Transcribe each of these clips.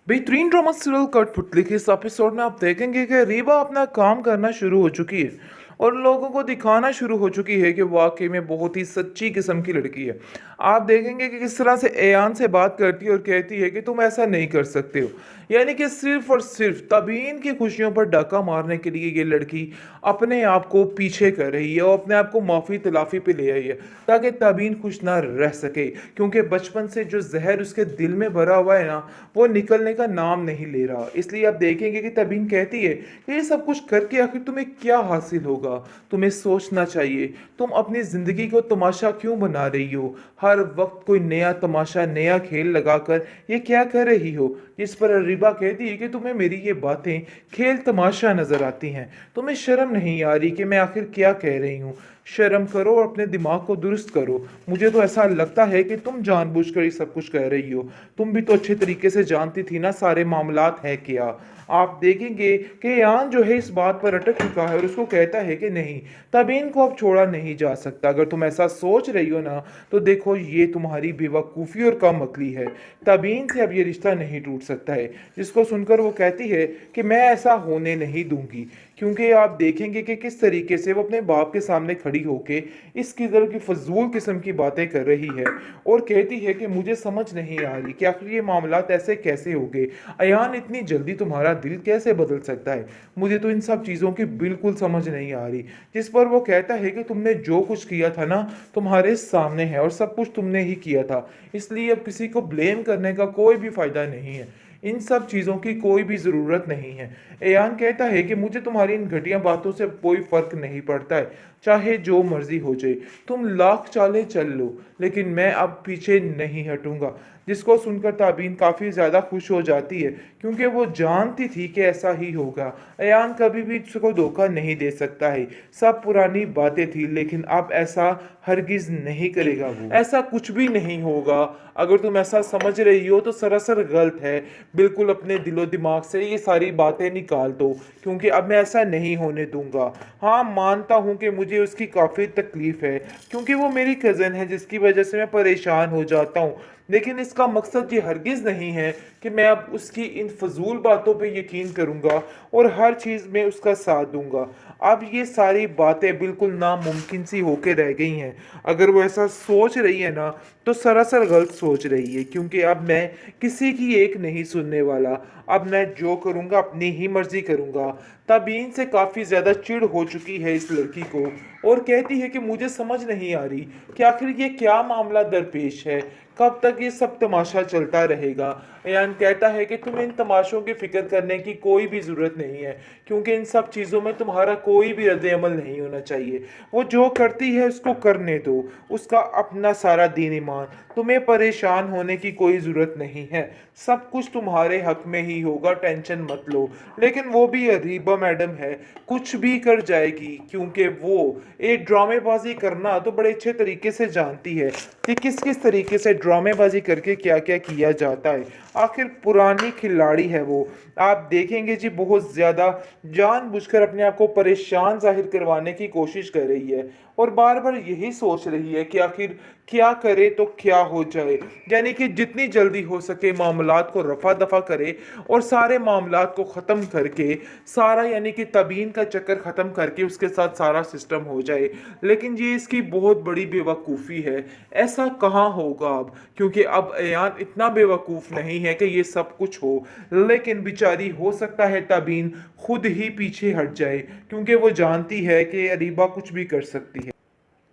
बेहतरीन drama serial कठपुतली के इस एपिसोड में आप देखेंगे कि रीबा अपना काम करना शुरू हो चुकी है और लोगों को दिखाना शुरू हो चुकी है कि वाकई में बहुत ही सच्ची किस्म की लड़की है। आप देखेंगे कि किस तरह से एयान से बात करती है और कहती है कि तुम ऐसा नहीं कर सकते हो। यानी कि सिर्फ और सिर्फ तबीन की खुशियों पर डाका मारने के लिए ये लड़की अपने आप को पीछे कर रही है और अपने आप को माफ़ी तलाफ़ी पे ले आई है ताकि तबीन खुश ना रह सके, क्योंकि बचपन से जो जहर उसके दिल में भरा हुआ है ना, वो निकलने का नाम नहीं ले रहा। इसलिए आप देखेंगे कि तबीन कहती है कि ये सब कुछ करके आखिर तुम्हें क्या हासिल होगा, तुम्हें सोचना चाहिए, तुम अपनी ज़िंदगी को तमाशा क्यों बना रही हो, हर वक्त कोई नया तमाशा नया खेल लगाकर ये क्या कर रही हो। जिस पर अरीबा कहती है कि तुम्हें मेरी ये बातें खेल तमाशा नज़र आती हैं, तुम्हें शर्म नहीं आ रही कि मैं आखिर क्या कह रही हूँ। शर्म करो और अपने दिमाग को दुरुस्त करो। मुझे तो ऐसा लगता है कि तुम जानबूझकर ये सब कुछ कह रही हो। तुम भी तो अच्छे तरीके से जानती थी ना सारे मामलात है क्या। आप देखेंगे कि यान जो है इस बात पर अटक चुका है और उसको कहता है कि नहीं, तबीन को अब छोड़ा नहीं जा सकता। अगर तुम ऐसा सोच रही हो ना, तो देखो ये तुम्हारी बेवकूफ़ी और कम अकली है। तबीन से अब ये रिश्ता नहीं टूट सकता है। जिसको सुनकर वो कहती है कि मैं ऐसा होने नहीं दूंगी, क्योंकि आप देखेंगे कि किस तरीके से वो अपने बाप के सामने खड़ी होके इस किस्म की फजूल किस्म की बातें कर रही है और कहती है कि मुझे समझ नहीं आ रही कि आखिर ये मामलात ऐसे कैसे हो गए। अयान इतनी जल्दी तुम्हारा दिल कैसे बदल सकता है, मुझे तो इन सब चीज़ों की बिल्कुल समझ नहीं आ रही। जिस पर वो कहता है कि तुमने जो कुछ किया था ना, तुम्हारे सामने है और सब कुछ तुमने ही किया था, इसलिए अब किसी को ब्लेम करने का कोई भी फ़ायदा नहीं है। इन सब चीज़ों की कोई भी ज़रूरत नहीं है। एयान कहता है कि मुझे तुम्हारी इन घटिया बातों से कोई फ़र्क नहीं पड़ता है, चाहे जो मर्ज़ी हो जाए, तुम लाख चालें चल लो, लेकिन मैं अब पीछे नहीं हटूंगा। जिसको सुनकर ताबीन काफ़ी ज़्यादा खुश हो जाती है, क्योंकि वो जानती थी कि ऐसा ही होगा। एयान कभी भी उसको धोखा नहीं दे सकता है। सब पुरानी बातें थी, लेकिन अब ऐसा हरगिज़ नहीं करेगा वो। ऐसा कुछ भी नहीं होगा। अगर तुम ऐसा समझ रही हो तो सरासर गलत है। बिल्कुल अपने दिलो दिमाग से ये सारी बातें निकाल दो, क्योंकि अब मैं ऐसा नहीं होने दूंगा। हाँ, मानता हूँ कि मुझे उसकी काफ़ी तकलीफ़ है, क्योंकि वो मेरी कज़न है जिसकी वजह से मैं परेशान हो जाता हूँ। लेकिन इसका मकसद ये हरगिज़ नहीं है कि मैं अब उसकी इन फजूल बातों पे यकीन करूँगा और हर चीज़ में उसका साथ दूंगा। अब ये सारी बातें बिल्कुल नामुमकिन सी होके रह गई हैं। अगर वो ऐसा सोच रही है ना, तो सरासर गलत सोच रही है, क्योंकि अब मैं किसी की एक नहीं सुनने वाला। अब मैं जो करूँगा अपनी ही मर्जी करूँगा। तबीन से काफ़ी ज़्यादा चिढ़ हो चुकी है इस लड़की को और कहती है कि मुझे समझ नहीं आ रही कि आखिर ये क्या मामला दरपेश है, कब तक ये सब तमाशा चलता रहेगा। यान कहता है कि तुम्हें इन तमाशों की फिक्र करने की कोई भी ज़रूरत नहीं है, क्योंकि इन सब चीज़ों में तुम्हारा कोई भी रद्द अमल नहीं होना चाहिए। वो जो करती है उसको करने दो, उसका अपना सारा दीन ईमान, तुम्हें परेशान होने की कोई ज़रूरत नहीं है। सब कुछ तुम्हारे हक में ही होगा, टेंशन मत लो। लेकिन वो भी अरीबा मैडम है, कुछ भी कर जाएगी, क्योंकि वो एक ड्रामेबाजी करना तो बड़े अच्छे तरीके से जानती है कि किस किस तरीके से ड्रामेबाजी करके क्या क्या किया जाता है। आखिर पुरानी खिलाड़ी है वो। आप देखेंगे जी, बहुत ज़्यादा जानबूझकर अपने आप को परेशान जाहिर करवाने की कोशिश कर रही है और बार बार यही सोच रही है कि आखिर क्या करे तो क्या हो जाए। यानी कि जितनी जल्दी हो सके मामलात को रफा दफा करे और सारे मामलात को ख़त्म करके सारा, यानी कि तबीन का चक्कर ख़त्म करके उसके साथ सारा सिस्टम हो जाए। लेकिन ये इसकी बहुत बड़ी बेवकूफ़ी है। ऐसा कहाँ होगा अब, क्योंकि अब अयान इतना बेवकूफ़ नहीं है कि ये सब कुछ हो। लेकिन बेचारी, हो सकता है तबीन खुद ही पीछे हट जाए, क्योंकि वो जानती है कि अरीबा कुछ भी कर सकती है।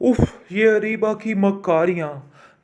उफ, ये अरीबा की मक्कारियां,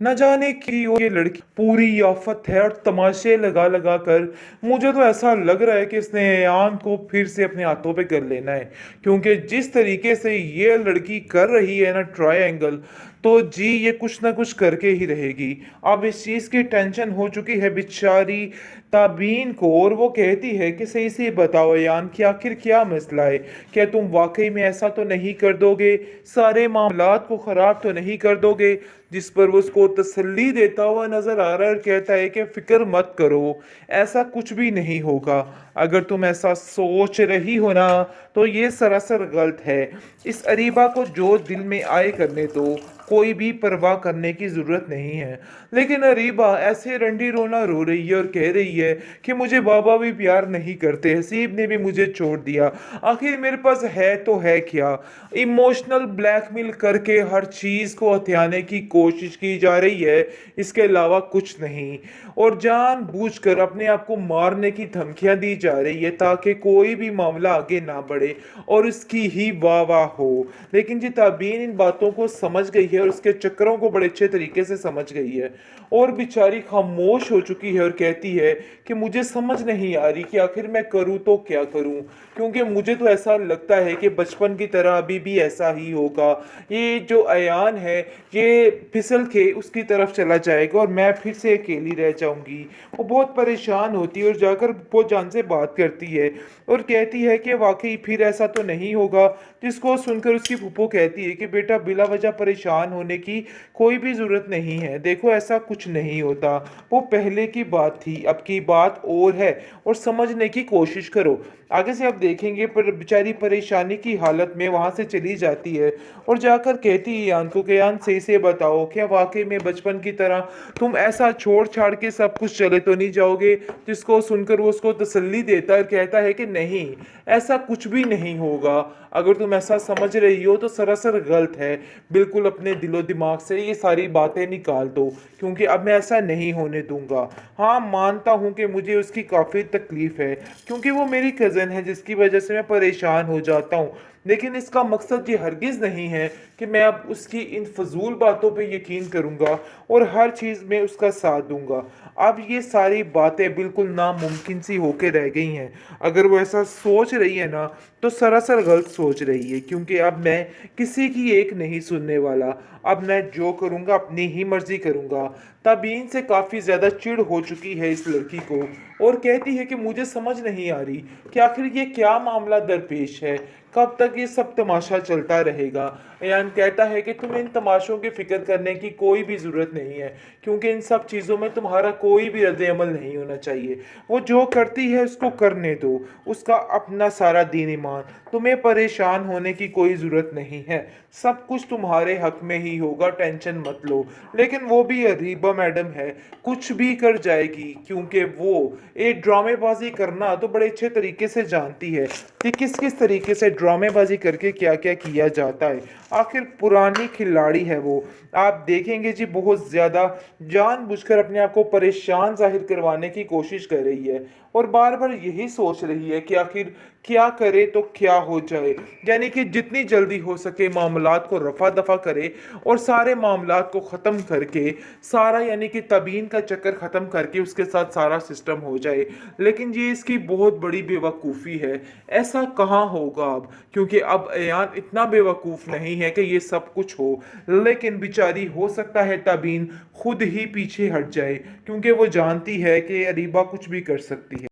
न जाने की ये लड़की पूरी आफत है और तमाशे लगा लगा कर मुझे तो ऐसा लग रहा है कि इसने ऐयान को फिर से अपने हाथों पे कर लेना है। क्योंकि जिस तरीके से ये लड़की कर रही है ना ट्रायंगल, तो जी ये कुछ ना कुछ करके ही रहेगी। अब इस चीज़ की टेंशन हो चुकी है बेचारी ताबीन को और वो कहती है कि सही से बताओ यान कि आखिर क्या मसला है, क्या तुम वाकई में ऐसा तो नहीं कर दोगे, सारे मामलात को ख़राब तो नहीं कर दोगे। जिस पर वो उसको तसल्ली देता हुआ नज़र आ रहा है और कहता है कि फ़िक्र मत करो, ऐसा कुछ भी नहीं होगा। अगर तुम ऐसा सोच रही हो ना, तो ये सरासर गलत है। इस अरीबा को जो दिल में आए करने दो, कोई भी परवाह करने की ज़रूरत नहीं है। लेकिन अरीबा ऐसे रंडी रोना रो रही है और कह रही है कि मुझे बाबा भी प्यार नहीं करते, हसीब ने भी मुझे छोड़ दिया, आखिर मेरे पास है तो है क्या। इमोशनल ब्लैकमेल करके हर चीज़ को हथियाने की कोशिश की जा रही है, इसके अलावा कुछ नहीं। और जानबूझकर अपने आप को मारने की धमकियां दी जा रही है ताकि कोई भी मामला आगे ना बढ़े और इसकी ही वाह वाह हो। लेकिन जी ताबीन इन बातों को समझ गई है और उसके चक्करों को बड़े अच्छे तरीके से समझ गई है और बेचारी खामोश हो चुकी है और कहती है कि मुझे समझ नहीं आ रही कि आखिर मैं करूं तो क्या करूं, क्योंकि मुझे तो ऐसा लगता है कि बचपन की तरह अभी भी ऐसा ही होगा। ये जो अयान है ये फिसल के उसकी तरफ चला जाएगा और मैं फिर से अकेली रह जाऊंगी। वो बहुत परेशान होती है और जाकर जान से बात करती है और कहती है कि वाकई फिर ऐसा तो नहीं होगा। जिसको सुनकर उसकी फूफो कहती है कि बेटा बिला वजह परेशान होने की कोई भी ज़रूरत नहीं है, देखो ऐसा कुछ नहीं होता, वो पहले की बात थी, अब की बात और है और समझने की कोशिश करो। आगे से आप देखेंगे पर बेचारी परेशानी की हालत में वहाँ से चली जाती है और जाकर कहती है यान को कि यान सही से बताओ क्या वाकई में बचपन की तरह तुम ऐसा छोड़ छाड़ के सब कुछ चले तो नहीं जाओगे। जिसको सुनकर वो उसको तसल्ली देता है और कहता है कि नहीं, ऐसा कुछ भी नहीं होगा, अगर तुम ऐसा समझ रही हो तो सरासर गलत है। बिल्कुल अपने दिलो दिमाग से ये सारी बातें निकाल दो, क्योंकि अब मैं ऐसा नहीं होने दूंगा। हाँ मानता हूँ कि मुझे उसकी काफ़ी तकलीफ़ है, क्योंकि वो मेरी कज़न है जिसकी वजह से मैं परेशान हो जाता हूँ। लेकिन इसका मकसद ये हरगिज़ नहीं है कि मैं अब उसकी इन फजूल बातों पे यकीन करूँगा और हर चीज़ में उसका साथ दूंगा। अब ये सारी बातें बिल्कुल नामुमकिन सी होके रह गई हैं। अगर वो ऐसा सोच रही है ना तो सरासर गलत सोच रही है, क्योंकि अब मैं किसी की एक नहीं सुनने वाला। अब मैं जो करूँगा अपनी ही मर्जी करूँगा। तबीन से काफ़ी ज़्यादा चिढ़ हो चुकी है इस लड़की को और कहती है कि मुझे समझ नहीं आ रही कि आखिर ये क्या मामला दरपेश है, कब तक ये सब तमाशा चलता रहेगा। यान कहता है कि तुम्हें इन तमाशों की फिक्र करने की कोई भी ज़रूरत नहीं है, क्योंकि इन सब चीज़ों में तुम्हारा कोई भी रद्द अमल नहीं होना चाहिए। वो जो करती है उसको करने दो, उसका अपना सारा दीन ईमान, तुम्हें परेशान होने की कोई ज़रूरत नहीं है, सब कुछ तुम्हारे हक में ही होगा, टेंशन मत लो। लेकिन वो भी अरीबा मैडम है, कुछ भी कर जाएगी, क्योंकि वो एक ड्रामेबाजी करना तो बड़े अच्छे तरीके से जानती है कि किस किस तरीके से ड्रामेबाजी करके क्या क्या किया जाता है। आखिर पुरानी खिलाड़ी है वो। आप देखेंगे जी बहुत ज़्यादा जानबूझकर अपने आप को परेशान जाहिर करवाने की कोशिश कर रही है और बार बार यही सोच रही है कि आखिर क्या करे तो क्या हो जाए, यानी कि जितनी जल्दी हो सके मामलात को रफा दफा करे और सारे मामलात को ख़त्म करके सारा यानी कि तबीन का चक्कर ख़त्म करके उसके साथ सारा सिस्टम हो जाए। लेकिन ये इसकी बहुत बड़ी बेवकूफ़ी है, ऐसा कहाँ होगा अब, क्योंकि अब अयान इतना बेवकूफ़ नहीं है कि ये सब कुछ हो। लेकिन बेचारी हो सकता है तबीन खुद ही पीछे हट जाए, क्योंकि वो जानती है कि अरीबा कुछ भी कर सकती है।